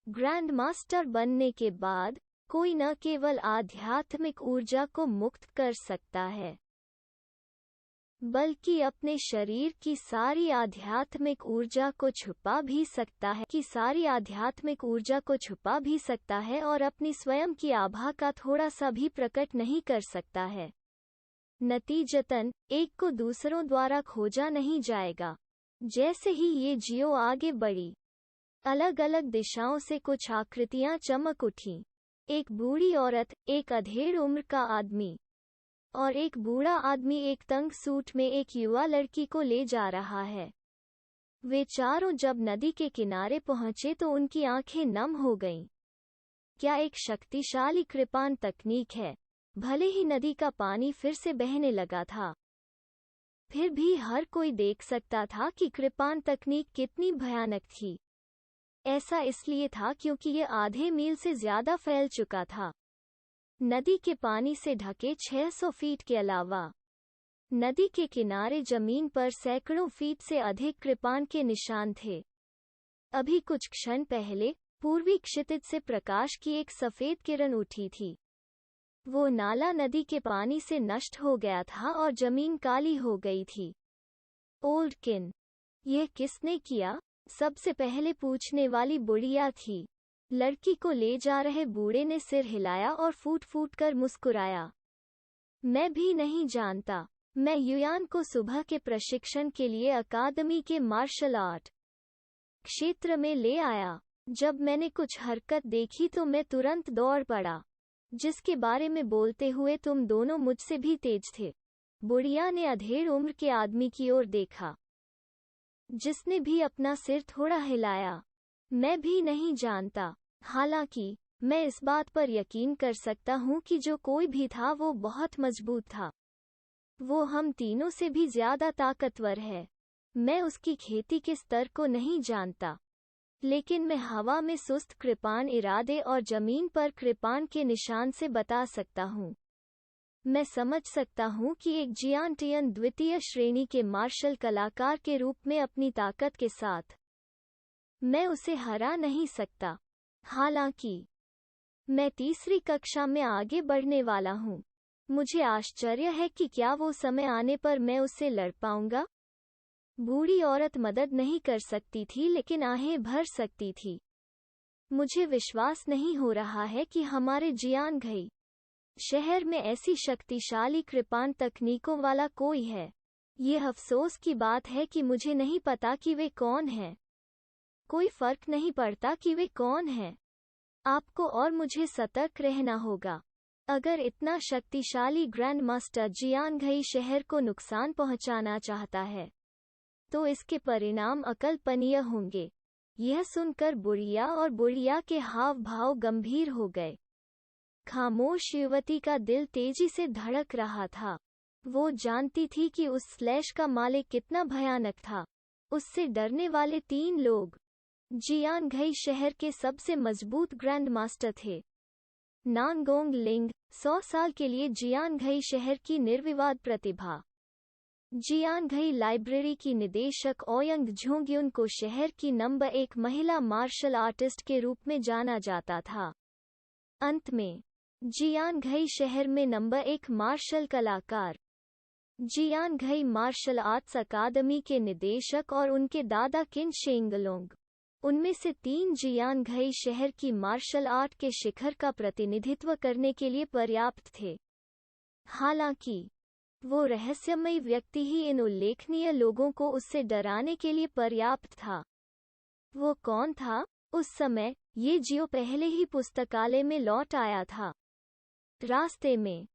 Grand master बनने के बाद कोई न केवल आध्यात्मिक ऊर्जा को मुक्त कर सकता है, बल्कि अपने शरीर की सारी आध्यात्मिक ऊर्जा को छुपा भी सकता है और अपनी स्वयं की आभा का थोड़ा सा भी प्रकट नहीं कर सकता है। नतीजतन एक को दूसरों द्वारा खोजा नहीं जाएगा। जैसे ही ये जियो आगे बढ़ी, अलग अलग दिशाओं से कुछ आकृतियां चमक उठीं। एक बूढ़ी औरत, एक अधेड़ उम्र का आदमी और एक बूढ़ा आदमी एक तंग सूट में एक युवा लड़की को ले जा रहा है। वे चारों जब नदी के किनारे पहुंचे तो उनकी आंखें नम हो गईं। क्या एक शक्तिशाली कृपाण तकनीक है। भले ही नदी का पानी फिर से बहने लगा था, फिर भी हर कोई देख सकता था कि कृपाण तकनीक कितनी भयानक थी। ऐसा इसलिए था क्योंकि ये आधे मील से ज्यादा फैल चुका था। नदी के पानी से ढके 600 फीट के अलावा नदी के किनारे जमीन पर सैकड़ों फीट से अधिक कृपाण के निशान थे। अभी कुछ क्षण पहले पूर्वी क्षितिज से प्रकाश की एक सफेद किरण उठी थी। वो नाला नदी के पानी से नष्ट हो गया था और जमीन काली हो गई थी। ओल्डकिन, यह किसने किया? सबसे पहले पूछने वाली बुढ़िया थी। लड़की को ले जा रहे बूढ़े ने सिर हिलाया और फूट फूट कर मुस्कुराया। मैं भी नहीं जानता। मैं युयान को सुबह के प्रशिक्षण के लिए अकादमी के मार्शल आर्ट क्षेत्र में ले आया। जब मैंने कुछ हरकत देखी तो मैं तुरंत दौड़ पड़ा, जिसके बारे में बोलते हुए तुम दोनों मुझसे भी तेज थे। बुढ़िया ने अधेड़ उम्र के आदमी की ओर देखा, जिसने भी अपना सिर थोड़ा हिलाया। मैं भी नहीं जानता। हालांकि मैं इस बात पर यकीन कर सकता हूँ कि जो कोई भी था वो बहुत मजबूत था। वो हम तीनों से भी ज्यादा ताकतवर है। मैं उसकी खेती के स्तर को नहीं जानता, लेकिन मैं हवा में सुस्त कृपाण इरादे और जमीन पर कृपाण के निशान से बता सकता हूँ। मैं समझ सकता हूँ कि एक जियांटियन द्वितीय श्रेणी के मार्शल कलाकार के रूप में अपनी ताकत के साथ मैं उसे हरा नहीं सकता। हालांकि मैं तीसरी कक्षा में आगे बढ़ने वाला हूँ। मुझे आश्चर्य है कि क्या वो समय आने पर मैं उससे लड़ पाऊंगा। बूढ़ी औरत मदद नहीं कर सकती थी, लेकिन आहें भर सकती थी। मुझे विश्वास नहीं हो रहा है कि हमारे जियांगघई शहर में ऐसी शक्तिशाली कृपाण तकनीकों वाला कोई है। ये अफसोस की बात है कि मुझे नहीं पता कि वे कौन हैं। कोई फर्क नहीं पड़ता कि वे कौन हैं। आपको और मुझे सतर्क रहना होगा। अगर इतना शक्तिशाली ग्रैंड मास्टर जियांगघई शहर को नुकसान पहुंचाना चाहता है, तो इसके परिणाम अकल्पनीय होंगे। यह सुनकर बुढ़िया और बुढ़िया के हाव भाव गंभीर हो गए। खामोश युवती का दिल तेजी से धड़क रहा था। वो जानती थी कि उस स्लैश का मालिक कितना भयानक था। उससे डरने वाले 3 लोग जियांगघई शहर के सबसे मजबूत ग्रैंड मास्टर थे। नानगोंग लिंग, 100 साल के लिए जियांगघई शहर की निर्विवाद प्रतिभा। जियांगघई लाइब्रेरी की निदेशक ओयंग झोंग्युन को शहर की नंबर 1 महिला मार्शल आर्टिस्ट के रूप में जाना जाता था। अंत में जियांगघई शहर में नंबर 1 मार्शल कलाकार, जियांगघई मार्शल आर्ट्स अकादमी के निदेशक और उनके दादा किन शेंगलोंग, उनमें से 3 जियांगघई शहर की मार्शल आर्ट के शिखर का प्रतिनिधित्व करने के लिए पर्याप्त थे। हालांकि वो रहस्यमयी व्यक्ति ही इन उल्लेखनीय लोगों को उससे डराने के लिए पर्याप्त था। वो कौन था? उस समय ये जियो पहले ही पुस्तकालय में लौट आया था। रास्ते में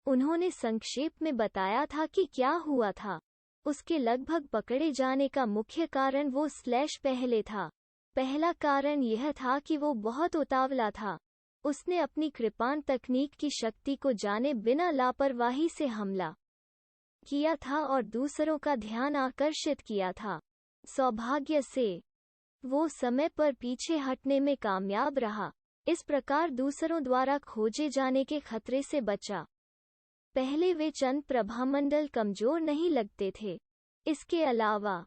उन्होंने संक्षेप में बताया था कि क्या हुआ था। उसके लगभग पकड़े जाने का मुख्य कारण वो स्लैश पहले था। पहला कारण यह था कि वो बहुत उतावला था। उसने अपनी कृपाण तकनीक की शक्ति को जाने बिना लापरवाही से हमला किया था और दूसरों का ध्यान आकर्षित किया था। सौभाग्य से वो समय पर पीछे हटने में कामयाब रहा। इस प्रकार दूसरों द्वारा खोजे जाने के खतरे से बचा। पहले वे चंद प्रभामंडल कमजोर नहीं लगते थे। इसके अलावा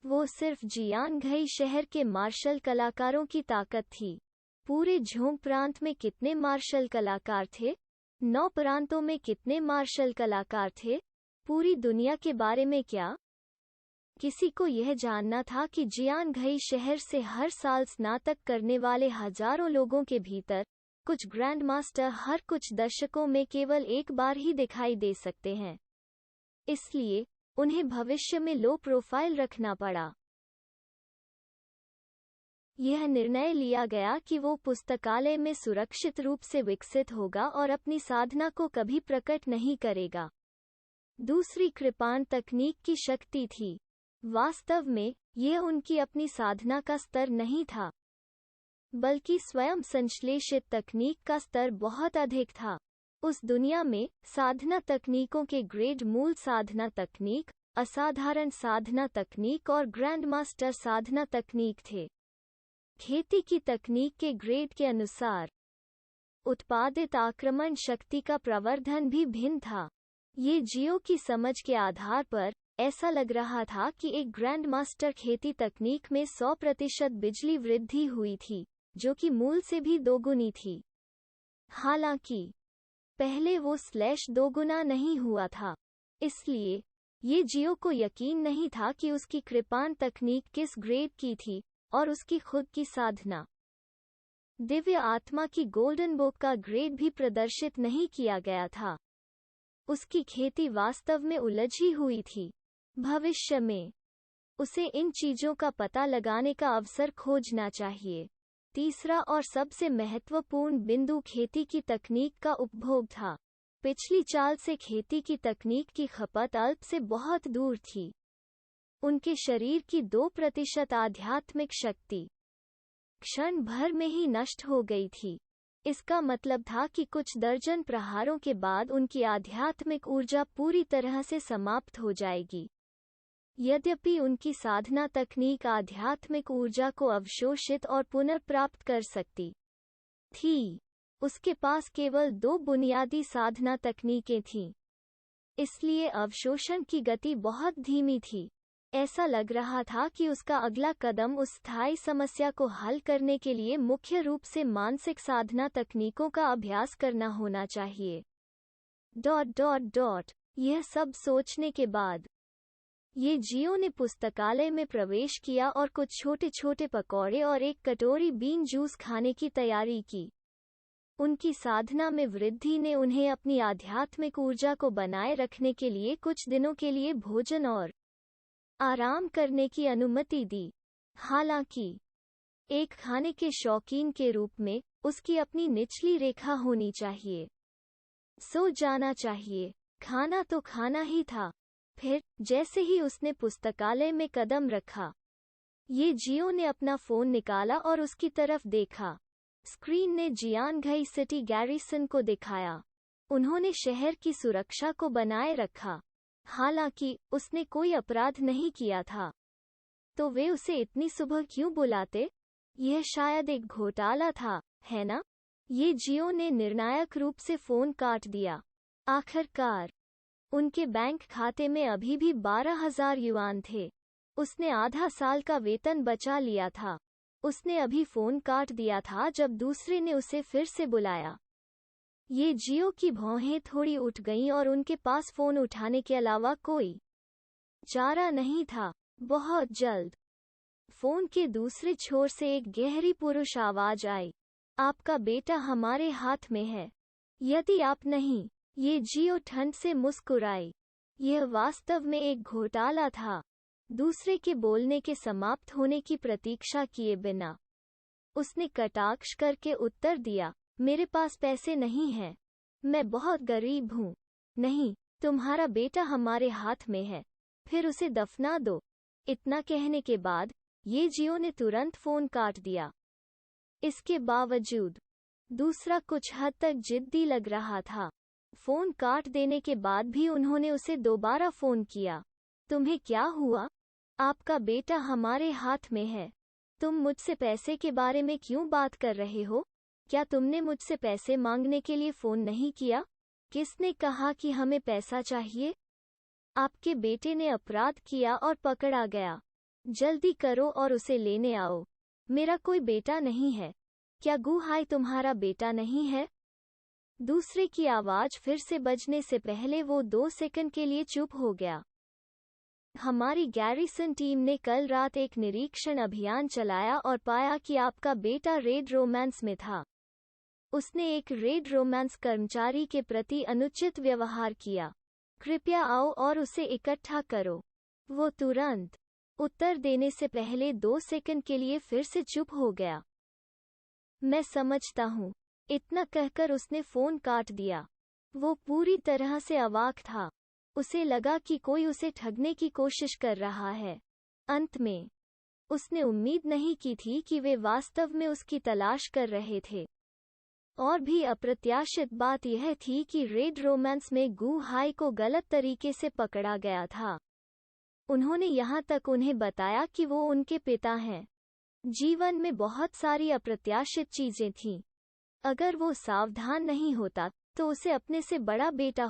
वो सिर्फ जियांगघई शहर के मार्शल कलाकारों की ताकत थी। पूरे झोंग प्रांत में कितने मार्शल कलाकार थे? 9 प्रांतों में कितने मार्शल कलाकार थे? पूरी दुनिया के बारे में क्या किसी को यह जानना था कि जियांगघई शहर से हर साल स्नातक करने वाले हजारों लोगों के भीतर कुछ ग्रैंड मास्टर हर कुछ दशकों में केवल एक बार ही दिखाई दे सकते हैं। इसलिए उन्हें भविष्य में लो प्रोफाइल रखना पड़ा। यह निर्णय लिया गया कि वो पुस्तकालय में सुरक्षित रूप से विकसित होगा और अपनी साधना को कभी प्रकट नहीं करेगा। दूसरी कृपाण तकनीक की शक्ति थी। वास्तव में यह उनकी अपनी साधना का स्तर नहीं था, बल्कि स्वयं संश्लेषित तकनीक का स्तर बहुत अधिक था। उस दुनिया में साधना तकनीकों के ग्रेड मूल साधना तकनीक, असाधारण साधना तकनीक और ग्रैंड मास्टर साधना तकनीक थे। खेती की तकनीक के ग्रेड के अनुसार उत्पादित आक्रमण शक्ति का प्रवर्धन भी भिन्न था। ये जियो की समझ के आधार पर ऐसा लग रहा था कि एक ग्रैंड मास्टर खेती तकनीक में 100% बिजली वृद्धि हुई थी, जो कि मूल से भी दोगुनी थी। हालांकि पहले वो दोगुना नहीं हुआ था, इसलिए ये जियो को यकीन नहीं था कि उसकी कृपाण तकनीक किस ग्रेड की थी और उसकी खुद की साधना दिव्य आत्मा की गोल्डन बुक का ग्रेड भी प्रदर्शित नहीं किया गया था। उसकी खेती वास्तव में उलझी हुई थी। भविष्य में उसे इन चीजों का पता लगाने का अवसर खोजना चाहिए। तीसरा और सबसे महत्वपूर्ण बिंदु खेती की तकनीक का उपभोग था। पिछली चाल से खेती की तकनीक की खपत अल्प से बहुत दूर थी। उनके शरीर की 2% आध्यात्मिक शक्ति क्षण भर में ही नष्ट हो गई थी। इसका मतलब था कि कुछ दर्जन प्रहारों के बाद उनकी आध्यात्मिक ऊर्जा पूरी तरह से समाप्त हो जाएगी। यद्यपि उनकी साधना तकनीक आध्यात्मिक ऊर्जा को अवशोषित और पुनर्प्राप्त कर सकती थी, उसके पास केवल 2 बुनियादी साधना तकनीकें थीं। इसलिए अवशोषण की गति बहुत धीमी थी। ऐसा लग रहा था कि उसका अगला कदम उस स्थायी समस्या को हल करने के लिए मुख्य रूप से मानसिक साधना तकनीकों का अभ्यास करना होना चाहिए। यह सब सोचने के बाद ये जियो ने पुस्तकालय में प्रवेश किया और कुछ छोटे छोटे पकौड़े और एक कटोरी बीन जूस खाने की तैयारी की। उनकी साधना में वृद्धि ने उन्हें अपनी आध्यात्मिक ऊर्जा को बनाए रखने के लिए कुछ दिनों के लिए भोजन और आराम करने की अनुमति दी। हालांकि एक खाने के शौकीन के रूप में उसकी अपनी निचली रेखा होनी चाहिए। सो जाना चाहिए, खाना तो खाना ही था। फिर जैसे ही उसने पुस्तकालय में कदम रखा, ये जियो ने अपना फोन निकाला और उसकी तरफ देखा। स्क्रीन ने जियांगघई सिटी गैरिसन को दिखाया। उन्होंने शहर की सुरक्षा को बनाए रखा। हालांकि उसने कोई अपराध नहीं किया था, तो वे उसे इतनी सुबह क्यों बुलाते? यह शायद एक घोटाला था, है ना? ये जियो ने निर्णायक रूप से फोन काट दिया। आखिरकार उनके बैंक खाते में अभी भी 12,000 युआन थे। उसने आधा साल का वेतन बचा लिया था। उसने अभी फोन काट दिया था जब दूसरे ने उसे फिर से बुलाया। ये जियो की भौहें थोड़ी उठ गईं और उनके पास फोन उठाने के अलावा कोई चारा नहीं था। बहुत जल्द फोन के दूसरे छोर से एक गहरी पुरुष आवाज आई, आपका बेटा हमारे हाथ में है। यदि आप नहीं। ये जियो ठंड से मुस्कुराई। यह वास्तव में एक घोटाला था। दूसरे के बोलने के समाप्त होने की प्रतीक्षा किए बिना उसने कटाक्ष करके उत्तर दिया, मेरे पास पैसे नहीं हैं। मैं बहुत गरीब हूँ। नहीं, तुम्हारा बेटा हमारे हाथ में है। फिर उसे दफना दो। इतना कहने के बाद ये जियो ने तुरंत फोन काट दिया। इसके बावजूद दूसरा कुछ हद तक जिद्दी लग रहा था। फोन काट देने के बाद भी उन्होंने उसे दोबारा फोन किया। तुम्हें क्या हुआ? आपका बेटा हमारे हाथ में है। तुम मुझसे पैसे के बारे में क्यों बात कर रहे हो? क्या तुमने मुझसे पैसे मांगने के लिए फोन नहीं किया? किसने कहा कि हमें पैसा चाहिए? आपके बेटे ने अपराध किया और पकड़ा गया। जल्दी करो और उसे लेने आओ। मेरा कोई बेटा नहीं है। क्या गू हाई तुम्हारा बेटा नहीं है? दूसरे की आवाज फिर से बजने से पहले वो 2 सेकंड के लिए चुप हो गया। हमारी गैरिसन टीम ने कल रात एक निरीक्षण अभियान चलाया और पाया कि आपका बेटा रेड रोमांस में था। उसने एक रेड रोमांस कर्मचारी के प्रति अनुचित व्यवहार किया। कृपया आओ और उसे इकट्ठा करो। वो तुरंत उत्तर देने से पहले 2 सेकंड के लिए फिर से चुप हो गया। मैं समझता हूँ, इतना कहकर उसने फोन काट दिया। वो पूरी तरह से अवाक था। उसे लगा कि कोई उसे ठगने की कोशिश कर रहा है। अंत में उसने उम्मीद नहीं की थी कि वे वास्तव में उसकी तलाश कर रहे थे। और भी अप्रत्याशित बात यह थी कि रेड रोमांस में गू हाई को गलत तरीके से पकड़ा गया था। उन्होंने यहाँ तक उन्हें बताया कि वो उनके पिता हैं। जीवन में बहुत सारी अप्रत्याशित चीजें थीं। अगर वो सावधान नहीं होता तो उसे अपने से बड़ा बेटा